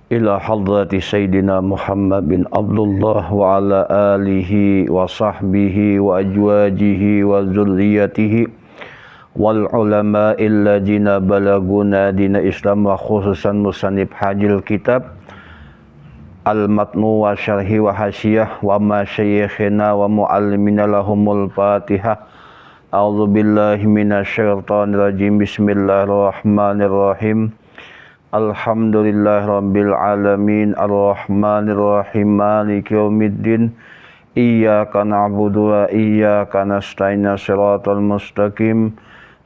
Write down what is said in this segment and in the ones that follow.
ila hadrati Sayyidina Muhammad bin Abdullah wa ala alihi wa sahbihi wa ajwajihi wa zurriyatihi wal ulama illadzina balaguna dina Islam wa khususan musannif hajil kitab al-matnu wa syarhi wa hasyiyah wa masyayikhina wa muallimina lahumul fatihah. A'udzu billahi minasyaitonir rajim. Bismillahirrahmanirrahim. Alhamdulillahi rabbil alamin arrahmanir rahim maliki yaumiddin iyyaka na'budu wa iyyaka nasta'in shiratal mustaqim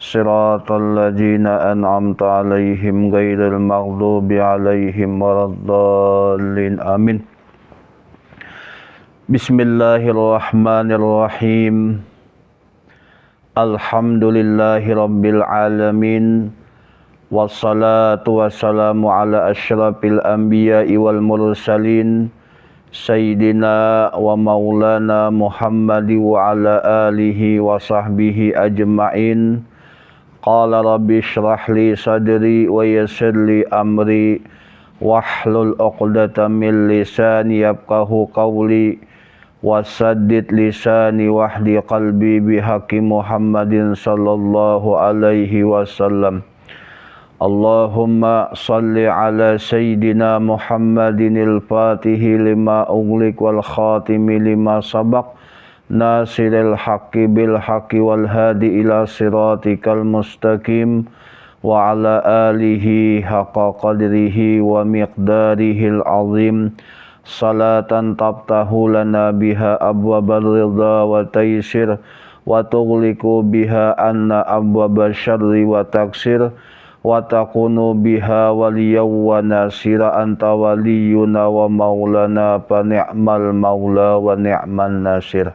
shiratal ladzina an'amta 'alaihim ghairil maghdubi 'alaihim waladdallin amin. Bismillahirrahmanirrahim. Alhamdulillahi rabbil alamin. Wassalatu wassalamu ala asyrafil anbiya'i wal mursalin Sayyidina wa maulana Muhammadi wa ala alihi wa sahbihi ajma'in. Qala rabbi syrah li sadri wa yassir li amri wahlul 'uqdatam min lisani yafqahu qawli wasaddid lisani wahdi qalbi bihaqqi Muhammadin sallallahu alaihi wasallam. Allahumma salli ala Sayyidina Muhammadinil Fatihi lima ughliq wal khatimi lima sabaq nasiril haqqi bil haqqi wal hadi ila siratikal mustaqim wa ala alihi haqqa qadrihi wa miqdarihil azim salatan tabtahu lana biha abwabar ridha wa taysir wa tughliqu biha anna abwabal syarri wa taksir wa takunu biha waliyaw wa nasira anta waliyuna wa maulana fa ni'mal maula wa ni'man nasir.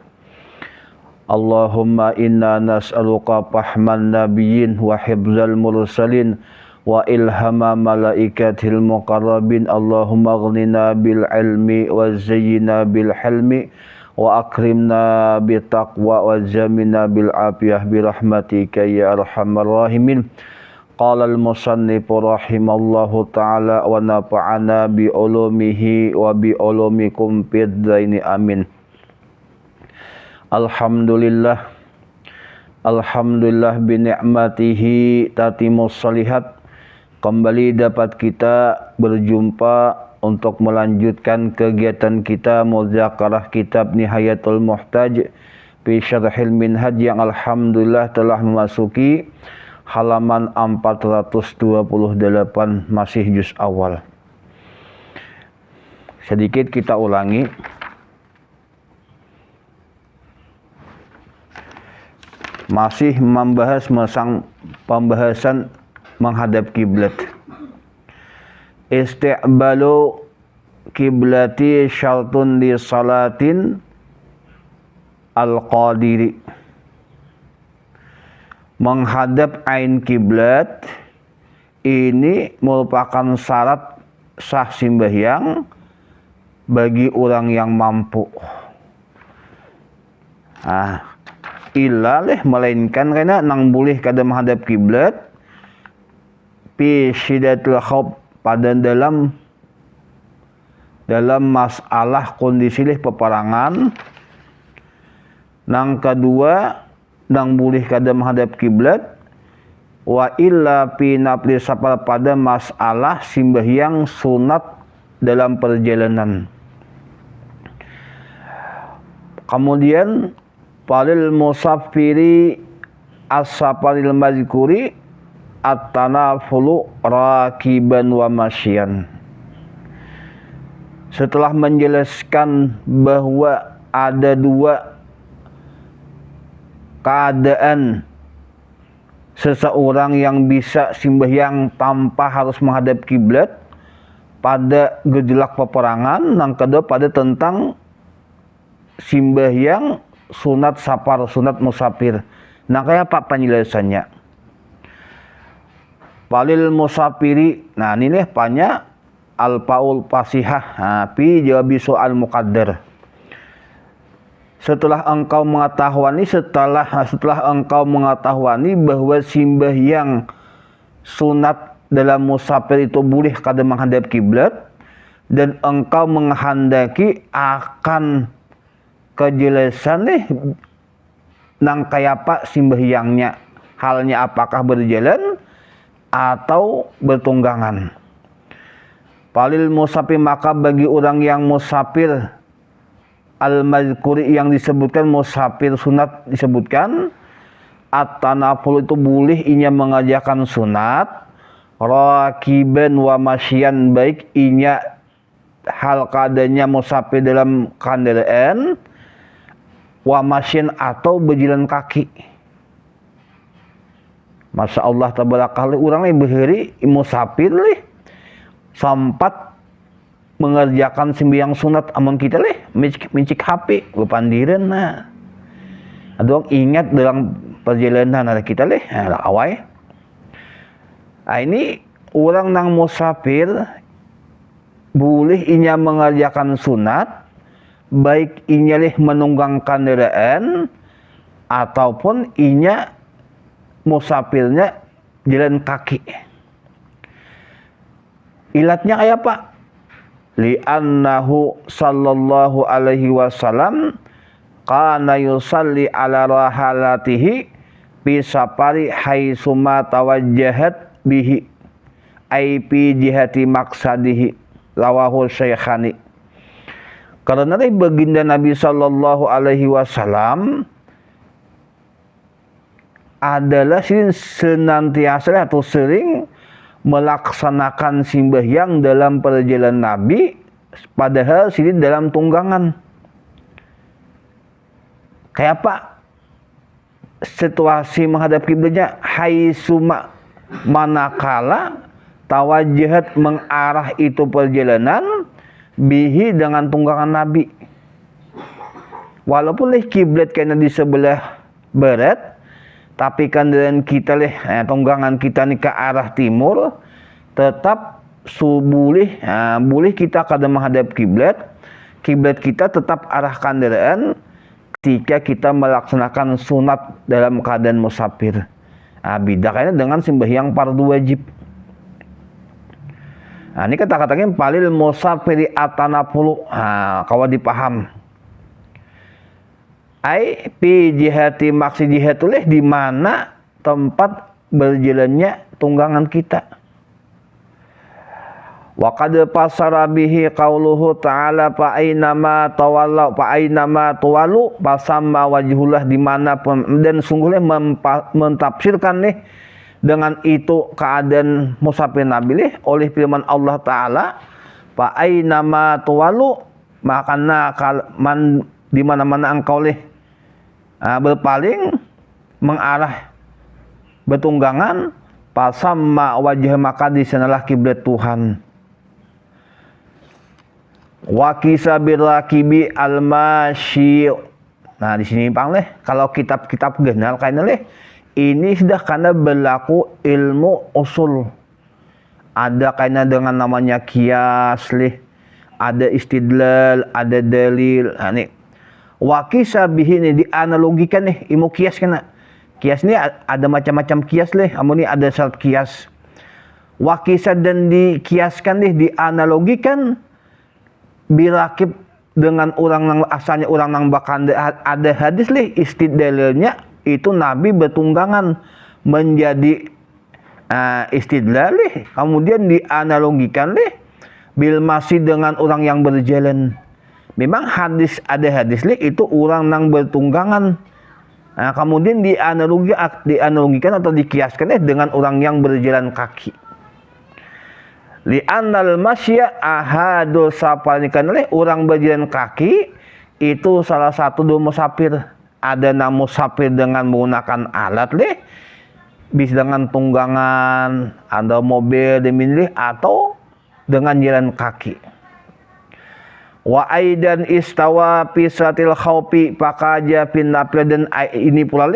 Allahumma inna nas'aluka fahman nabiyyin wa hibzal mursalin wa ilhama malaikatil muqarrabin. Allahumma aghnina bil ilmi wa zayyina bil hilmi wa akrimna bit taqwa wa zamina bil afiyah bi rahmatika ya arhamar rahimin. Qala al-musannifu rahimallahu ta'ala wa nafa'ana bi ulumihi wa bi ulumikum fid dhaini amin. Alhamdulillah bi ni'matihi tatimus shalihat. Kembali dapat kita berjumpa untuk melanjutkan kegiatan kita muzakarah kitab Nihayatul Muhtaj fi Syarhil Minhaj yang alhamdulillah telah memasuki halaman 428, masih juz awal. Sedikit kita ulangi. Masih membahas pembahasan menghadap kiblat. Istiqbalu kiblati syartun li salatin al-qadiri. Menghadap ain kiblat ini merupakan syarat sah sembahyang bagi orang yang mampu. Ilaleh melainkan karena nang boleh kada menghadap kiblat fi syiddatil khauf pada dalam masalah kondisi peperangan. Nang kedua nang boleh kada menghadap kiblat wa illa fi nafli safar pada masalah sembahyang sunat dalam perjalanan. Kemudian falil musafiri as-safaril mazkuri at-tanafulu rakiban wa masyan. Setelah menjelaskan bahwa ada dua keadaan seseorang yang bisa sembahyang tanpa harus menghadap kiblat pada gejolak peperangan, yang kedua pada tentang sembahyang sunat safar, sunat musafir. Nah, kayak apa penjelasannya? Walil musafiri. Nah, ini nih panya al-paul fasihah. Fi jawabi soal muqaddar. Setelah engkau mengetahui bahwa sembahyang sunat dalam musafir itu boleh kada menghadap kiblat, dan engkau menghendaki akan kejelasan nih nang kayapa sembahyangnya, halnya apakah berjalan atau bertunggangan. Palil musafir, maka bagi orang yang musafir al-mazkuri yang disebutkan musafir sunat disebutkan, at-tanaful itu boleh inya mengajarkan sunat, rakiban wa masyian, baik inya hal keadaannya musafir dalam kendaraan, wa masyin atau berjalan kaki. Masya Allah tabarakallah, orang yang beheri musafir leh sempat mengerjakan sembahyang sunat, amun kita leh mencik HP bepandiran. Nah aduh ingat dalam perjalanan ada kita leh awai. Nah, ini orang nang musafir boleh inya mengerjakan sunat, baik inya leh menunggang kendaraan ataupun inya musafirnya jalan kaki. Ilatnya kayak apa? Li'annahu sallallahu alaihi wasallam kana yusalli ala rahalatihi fi safari haitsuma tawajjahat bihi ai fi jihati maksadihi, rawahu Syaikhani. Karena baginda Nabi sallallahu alaihi wasallam adalah senantiasa atau sering melaksanakan sembahyang dalam perjalanan Nabi, padahal sini dalam tunggangan. Kayak apa situasi menghadap kiblatnya? Haitsuma, manakala tawajjahat mengarah itu perjalanan bihi dengan tunggangan Nabi. Walaupun kiblat kena di sebelah barat, tapi kendaraan kita tunggangan kita nih ke arah timur, tetap boleh kita kada menghadap kiblat. Kiblat kita tetap arah kendaraan ketika kita melaksanakan sunat dalam keadaan musafir. Bedanya dengan sembahyang fardu wajib. Nah, ini kata-katanya palil musafiri atanapulu. Kalau dipaham. Ai pi jihati maksud jihad oleh di mana tempat berjalannya tunggangan kita. Wa qad fasara bihi qauluhu ta'ala fa ainama tawallu fa ainama tuwalu fasamma wajhullah, di mana dan sungguhnya mentafsirkan dengan itu keadaan musafir Nabi oleh firman Allah Ta'ala fa ainama tuwalu, makana di mana-mana engkau berpaling mengarah bertunggangan, pasamma wajah, maka di sanalah kiblat Tuhan. Wa kisabir rakibi al-masyi. Nah di sini kalau kitab-kitab genal kayaknya ini sudah karena berlaku ilmu usul. Ada kayaknya dengan namanya kias ada istidlal, ada dalil. Nah, nih wakisa bihi ini dianalogikan ilmu kias kena. Kias ini ada macam-macam kias amun ini ada syarat kias. Wakisa dan dikiaskan dianalogikan birakib dengan orang yang asalnya orang yang bakal ada hadis istidlalnya itu Nabi bertunggangan menjadi istidlal kemudian dianalogikan bil masih dengan orang yang berjalan. Memang ada hadis itu orang yang bertunggangan. Nah, kemudian dianalogikan atau dikiaskan dengan orang yang berjalan kaki. Li'annal masya ahadul safar, orang berjalan kaki itu salah satu dua musafir. Ada nama musafir dengan menggunakan alat bisa dengan tunggangan, ada mobil dimilih atau dengan jalan kaki. Wa aidan istawa fi salatil khaufi faqaja fin nafil, dan ini pula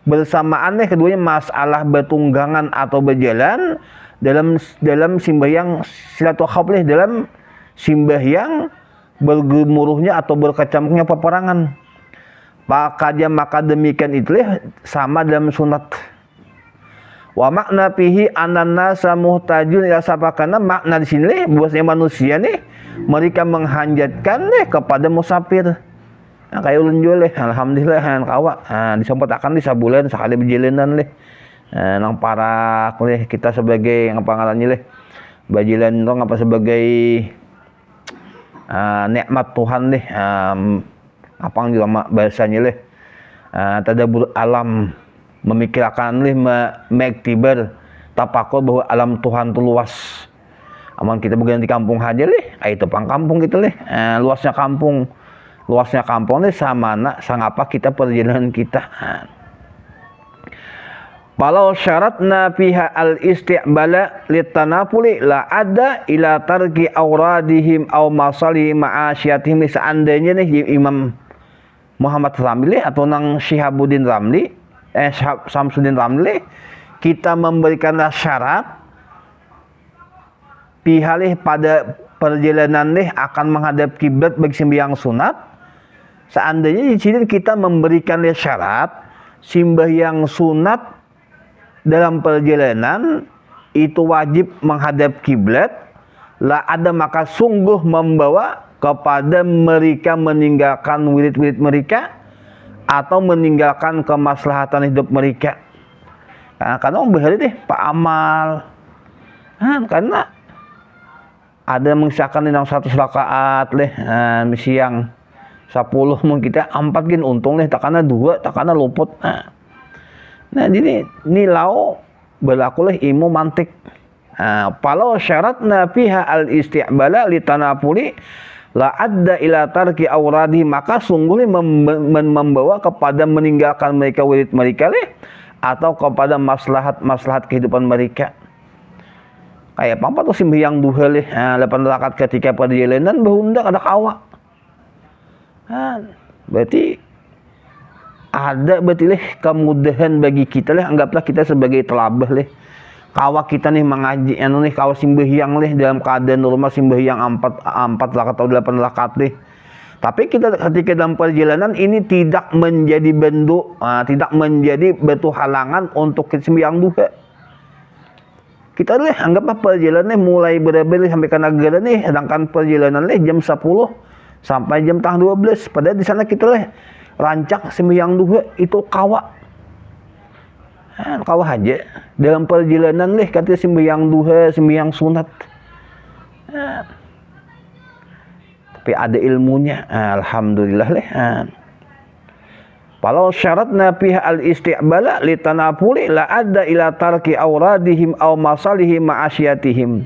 bersamaan keduanya masalah bertunggangan atau berjalan dalam sembahyang salatul khauf dalam sembahyang bergemuruhnya atau berkecamuknya peperangan. Faqaja, maka demikian itu sama dalam sunat. Wa makna fihi anannasa muhtajun ila sabakana, makna di sini bahwasanya manusia nih mereka menghanjatkan nih kepada musafir. Nah, kayak ulun jual alhamdulillah han kawa. Disempatakan di sabulan sekali berjalanan leh. Nang parak leh kita sebagai apa ngarannya leh. Bajilan dong apa sebagai nikmat Tuhan leh. Apang juga bahasanya leh. Tadabbur alam, memikirkan leh mengiktibar tapakur bahwa alam Tuhan itu luas. Aman kita bagian di kampung aja leh, itu pang kampung kita leh. Luasnya kampung nih sama nak sangapa kita perjalanan kita. Kalau syaratna fiha al-isti'bala litanapuli la ada ila tarki auradihim aw masali ma'asyatihim. Seandainya nih Imam Muhammad Ramli atau nang Syihabuddin Ramli, Samsuddin Ramli, kita memberikan syarat pihalih pada perjalanan nih akan menghadap kiblat bagi sembahyang sunat. Seandainya di sini kita memberikan syarat sembahyang sunat dalam perjalanan itu wajib menghadap kiblat, la ada maka sungguh membawa kepada mereka meninggalkan wirid-wirid mereka atau meninggalkan kemaslahatan hidup mereka. Karena orang berhari deh pak amal, karena ada mengisahkan yang 100 rakaat leh siang 10 mungkin kita 4 gin untung leh takana 2 takana luput. Nah jadi nilau berlaku leh ilmu mantik. Kalau syaratna fiha al isti'bala litanapuli la adda ila tarki auradi, maka sungguh membawa kepada meninggalkan mereka wirid mereka leh atau kepada maslahat kehidupan mereka. Kayak apa tuh sembahyang duha leh 8 rakaat ketika perjalanan berundak ada kawa. Berarti ada leh kemudahan bagi kita leh, anggaplah kita sebagai telabah leh. Kawa kita nih mengaji nih kawa sembahyang leh dalam keadaan normal sembahyang 4 rakaat atau 8 rakaat leh. Tapi kita ketika dalam perjalanan ini tidak menjadi bentuk, tidak menjadi batu halangan untuk sembahyang duha. Kita leh anggaplah perjalanan mulai berabel sampai ke negara nih, sedangkan perjalanan leh jam 10 sampai jam 12. Padahal di sana kita leh rancak sembahyang duha itu kawa. Kawa aja dalam perjalanan leh kata sembahyang duha, sembahyang sunat. Tapi ada ilmunya, alhamdulillah leh. Kalau syaratna fiha al-isti'bala litanapuli la adda ila tarki auradihim aw masalihim ma'asyatihim.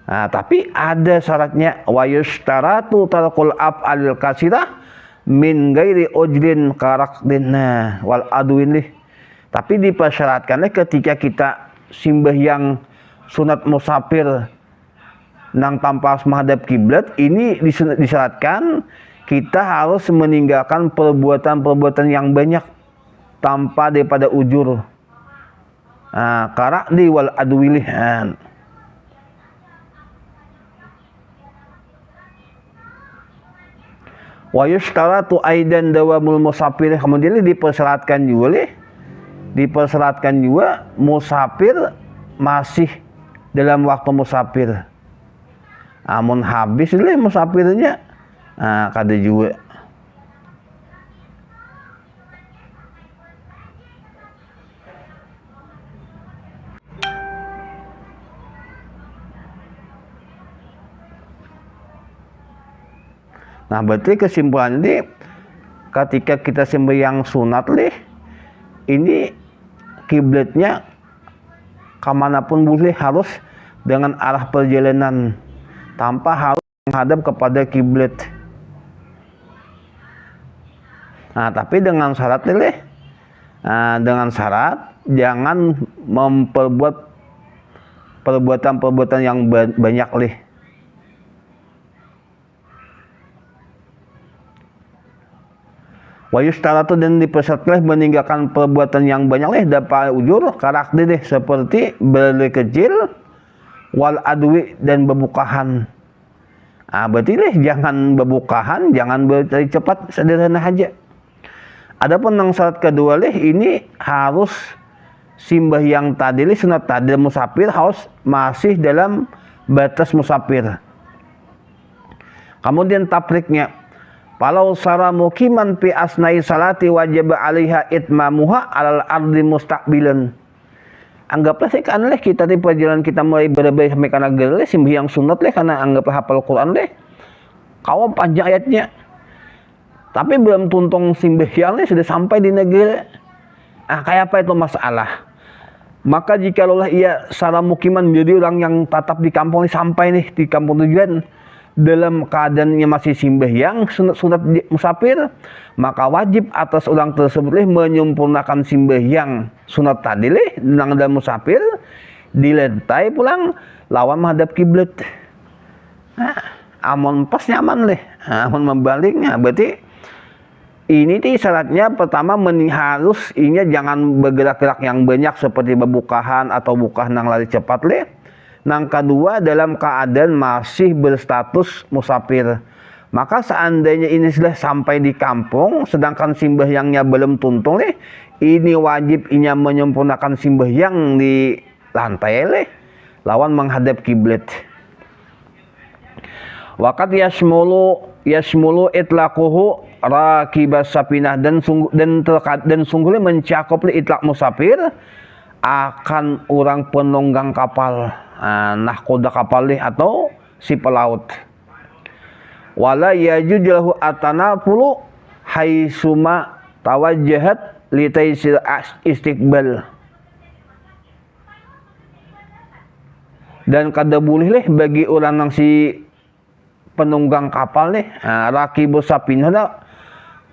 Tapi ada syaratnya, wa yustaratu tarkul af'alil kasirah min gairi ujrin karakdin wal adwin lih. Tapi dipersyaratkannya ketika kita sembahyang sunat musafir nang tanpa menghadap kiblat, ini disyaratkan kita harus meninggalkan perbuatan-perbuatan yang banyak tanpa daripada ujur. Karakdi wal adwin lih. Wa yustaratu aidan dawamul musafir, kemudian dipersyaratkan juga musafir masih dalam waktu musafir. Amun habis leh musafirnya kada juga. Nah berarti kesimpulannya ini ketika kita sembahyang sunat leh, ini kiblatnya kemanapun boleh harus dengan arah perjalanan tanpa harus menghadap kepada kiblat. Tapi dengan syarat leh, dengan syarat jangan memperbuat perbuatan-perbuatan yang banyak leh. Wa yustaratu, dan dipersyaratkan meninggalkan perbuatan yang banyak leh dapat ujur karakter deh seperti beli kecil wal adwi dan bebukahan. Berarti leh jangan bebukahan, jangan berlari cepat, sederhana aja. Adapun yang syarat kedua leh ini harus sembahyang tadi leh sunat tadi musafir harus masih dalam batas musafir. Kemudian tapriknya, kalau sara mukiman fi asnai salati wajib alaiha itmamuha alal ardi mustaqbilan. Anggaplah sekan leh kita di perjalanan kita mulai berbaik sampai kana geuleuh sembahyang sunat leh karena anggaplah hafal Quran leh. Kawan panjang ayatnya. Tapi belum tuntung sembahyang leh sudah sampai di negeri. Kayak apa itu masalah? Maka jika ia sara mukiman menjadi orang yang tetap di kampung sampai nih di kampung tujuan dalam keadaannya masih sembahyang sunat musafir, maka wajib atas orang tersebut menyempurnakan sembahyang sunat tadi dalam musafir dilentai pulang lawan menghadap kiblat. Amun pas nyaman amun membaliknya berarti ini syaratnya pertama harus ini jangan bergerak-gerak yang banyak seperti berbukahan atau bukahan yang lari cepat Nang kedua dalam keadaan masih berstatus musafir. Maka seandainya ini sudah sampai di kampung sedangkan sembahyangnya belum tuntung ini wajib inya menyempurnakan sembahyang di lantai lawan menghadap kiblat. Waqat yasmulu itlaquhu rakibas sapinah dan sungguhnya mencakup itlaq musafir akan orang penunggang kapal, nahkoda kapal atau si pelaut. Wala yajudlahu atanafulu haitsuma tawajjahat litaisil istiqbal. Dan kada boleh bagi orang yang si penunggang kapal rakibus sapinah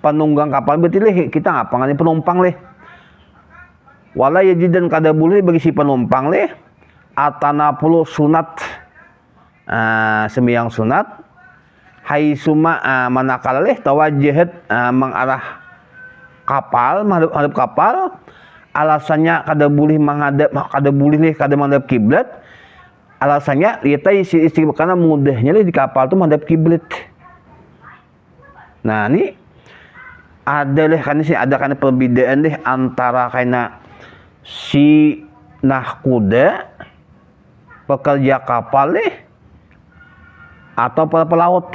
penunggang kapal berarti kita ngapangan penumpang wala yajidan kada boleh bagi si penumpang atanapulu sunat sembahyang sunat haitsuma manakala tawajjahat mengarah kapal menghadap kapal alasannya kada boleh menghadap kiblat. Alasannya liatai si istri karena mudahnya di kapal itu menghadap kiblat. Nah ini ada kan perbedaan antara karena si nahkuda pekerja kapal atau para pelaut.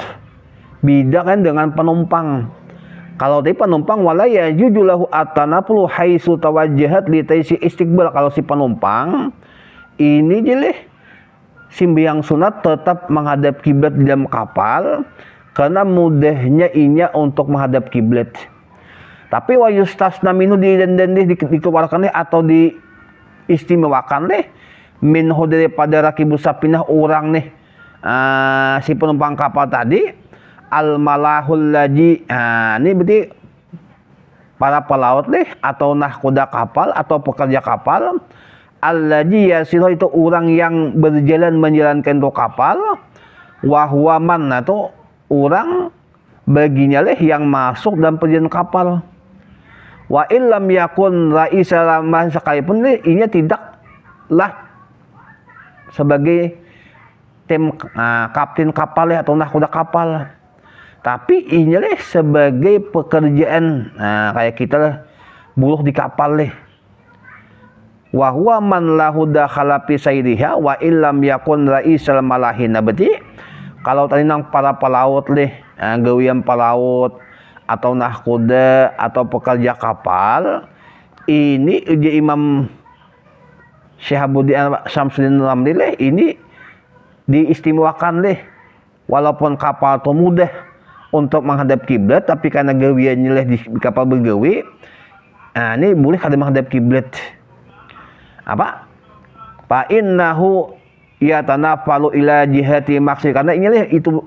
Beda kan dengan penumpang. Kalau tadi penumpang wala yajudulahu atanapulu haitsu tawajjahat litai si istiqbal. Kalau si penumpang ini sembahyang sunat tetap menghadap kiblat di dalam kapal karena mudahnya inya untuk menghadap kiblat. Tapi wa yustasna minhu dikeluarkan atau diistimewakan minhu daripada rakibus sapinah orang si penumpang kapal tadi al malahul laji. Ini berarti para pelaut atau nahkoda kapal atau pekerja kapal. Allaji yasilah itu orang yang berjalan menjalankan itu kapal. Wahwaman itu orang baginya yang masuk dalam perjalanan kapal. Wa illam yakun ra'isalamah sekalipun ini tidaklah sebagai kapten kapal atau nahkoda kapal. Tapi ini sebagai pekerjaan kayak kita buruh di kapal wa huwa man lahu dakhala fi sayriha wa illam yakun raisal malahin. Berarti kalau tadi nang para pelaut gawian pelaut atau nahkoda atau pekerja kapal ini uji Imam Syihabuddin Syamsuddin Ramli ini diistimewakan walaupun kapal itu mudah untuk menghadap kiblat tapi karena gawiannya di kapal bergawi ini boleh kada menghadap kiblat. Apa? Fa innahu yatanafalu ila jihati maksud karena ini itu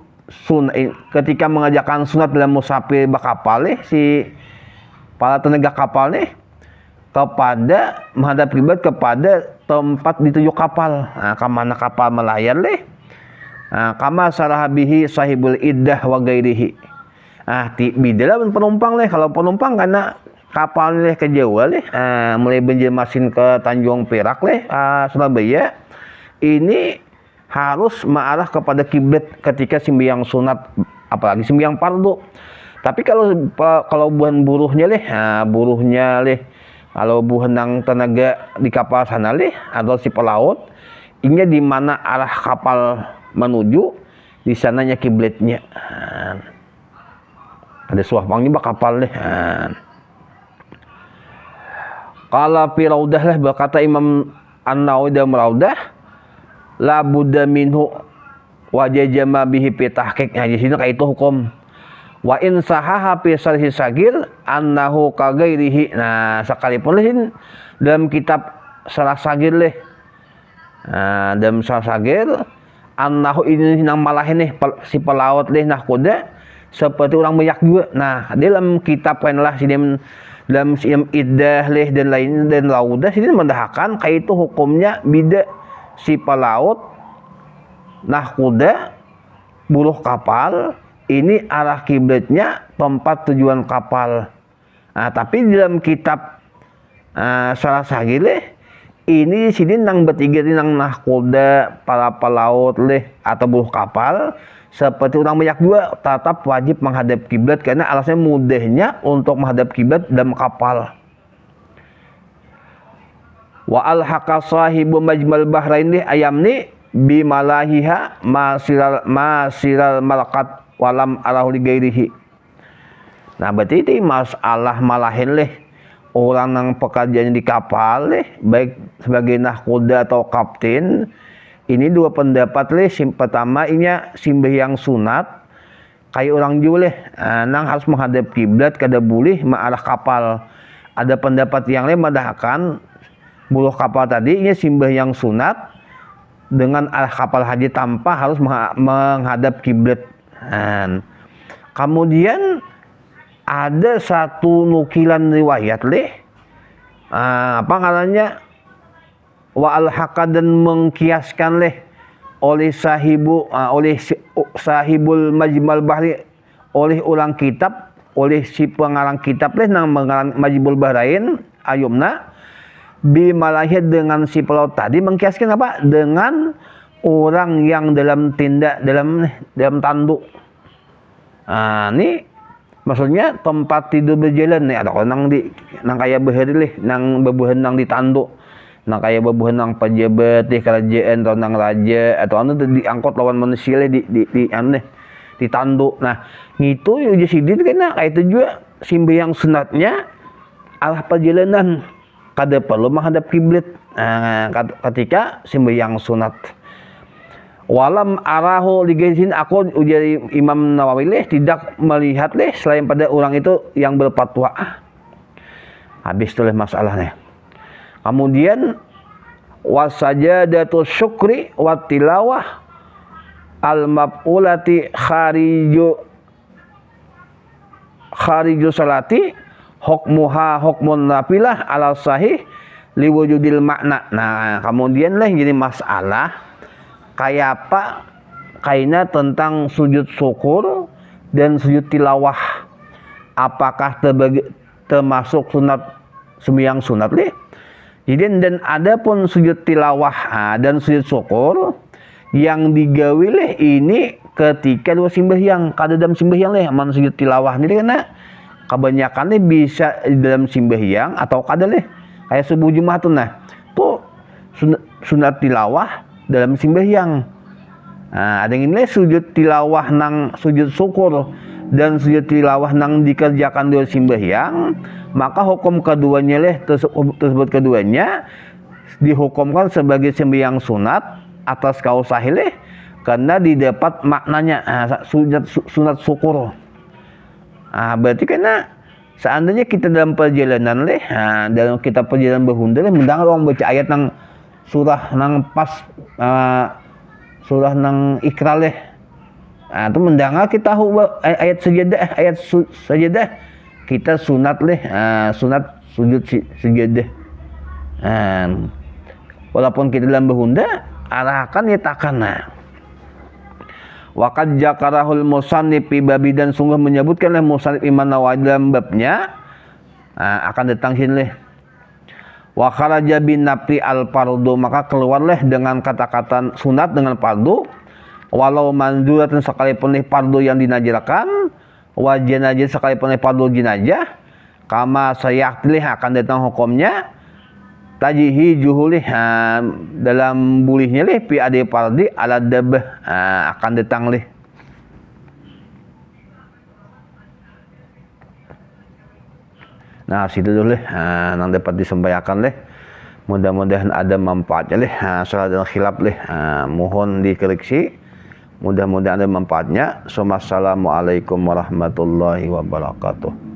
ketika mengajarkan sunat dalam musafir bakapal si para tenaga kapal kepada menghadap kiblat kepada tempat dituju kapal. Kemana kapal melayar kama sarahabihi sahibul iddah wa gairihi. Beda penumpang kalau penumpang karena kapal ke Jawa mulai Banjarmasin ke Tanjung Perak Surabaya ini harus mengarah kepada kiblat ketika sembahyang sunat apalagi sembahyang fardu. Tapi kalau buhan buruhnya leh, buruhnya leh, kalau buhan nang tenaga di kapal sana leh atau si pelaut, ini di mana arah kapal menuju, di sananya kiblatnya. Ada suah pangnya kapal leh. Kalau fi raudah lah berkata Imam An-Nawawi dalam raudah, la budda minhu wajajama bihi fi tahqiq. Di sini kayak itu hukum. Wa in sahaha fi sarhi sagir annahu kagairihi. Nah, sekalipun leh dalam kitab Sarah Sagir leh. Dalam Sarah Sagir annahu ini nang malah ini si pelaut leh nah kuda seperti orang banyak juga. Nah, dalam kitab lain lah dalam iddah leh dan lain dan laudah sini mendahkan kayak itu hukumnya bida si pelaut nah kuda buruh kapal ini arah kiblatnya tempat tujuan kapal. Nah, tapi dalam kitab Sarah Sagir ini sini nang bertiga ini nang nahkoda para pelaut leh atau buruh kapal seperti orang banyak juga tetap wajib menghadap kiblat karena alasannya mudahnya untuk menghadap kiblat dalam kapal. Wa al-haqa sahibu majmal bahrain ayamni bimalahiha masiral malakat walam arahu ligairihi. Nah, berarti itu masalah malahin leh orang yang pekerjaannya di kapal leh, baik sebagai nahkoda atau kapten. Ini dua pendapat leh. Pertama ini sembahyang sunat kayak orang juga leh, nang harus menghadap kiblat kada boleh mengarah kapal. Ada pendapat yang lain mendahkan buruh kapal tadi ini sembahyang sunat dengan arah kapal haji tanpa harus menghadap kiblat. Kemudian ada satu nukilan riwayat leh, apa namanya, wa al-haqa dan mengkiaskan leh oleh sahibul majmal bahri, oleh ulang kitab, oleh si pengarang kitab leh nang mengarang majmul bahrain ayumna bimalahnya dengan si pelaut tadi mengkiaskan apa dengan orang yang dalam tindak dalam tanduk. Ini maksudnya tempat tidur berjalan nih, ada orang nang kaya beheri leh nang bebuhan nang di tanduk, nang kaya bebuhan nang pejabat di kerajaan atau nang raja atau anu diangkut lawan manusia leh di tanduk. Nah, gitu uji sidin kena kayak itu juga sembahyang sunatnya arah perjalanan kada perlu menghadap kiblat ketika sembahyang sunat. Walam arahu ligaisin, aku ujar Imam Nawawi leh tidak melihat leh selain pada orang itu yang berfatwa. Habis itu leh masalahnya. Kemudian wasajadatu syukri wa tilawah al maf'ulati khariju salati hukmuha hukmun nafilah ala sahih liwujudil makna. Nah, kemudian lah jadi masalah kayak apa kaina tentang sujud syukur dan sujud tilawah, apakah termasuk sunat sembahyang sunat leh. Jadi dan ada pun sujud tilawah dan sujud syukur yang digawe leh ini ketika dua sembahyang, kada dalam sembahyang leh man sujud tilawah ini karena kebanyakan leh bisa dalam sembahyang atau kada leh kayak subuh Jumat tuh tuh sunat tilawah dalam sembahyang. Ada yang ini sujud tilawah nang sujud syukur dan sujud tilawah nang dikerjakan dalam sembahyang, maka hukum keduanya leh tersebut keduanya dihukumkan sebagai sembahyang sunat atas kaul sahih leh karena didapat maknanya sunat syukur. Berarti karena seandainya kita dalam perjalanan leh, dalam kita perjalanan berhunda leh mendengar orang baca ayat nang surah nang pas surah nang Iqra leh, itu mendengar kita ayat sajadah kita sunat leh, sunat sujud sajadah. Walaupun kita dalam berhunda arahkan nyatakan. Waqad jakarahul musannif babi, dan sungguh menyebutkanlah musannif Imam Nawawi dalam babnya akan datang sini leh. Wa kharaja bin nafli al fardu, maka keluarlah dengan kata-kata sunat dengan fardu walau manzuratan sekalipun fardu yang dinajarkan wa janazah sekalipun fardhu jenazah kama sayaktilih akan datang hukumnya tajihi juhulih dalam bulihnya lih pi adi fardi ala dabah akan datang lih. Nah situ dulu lih nang dapat disembayakan lih, mudah-mudahan ada manfaatnya lih. Salah dan khilaf lih mohon dikoreksi, mudah-mudahan ada manfaatnya. Assalamualaikum warahmatullahi wabarakatuh.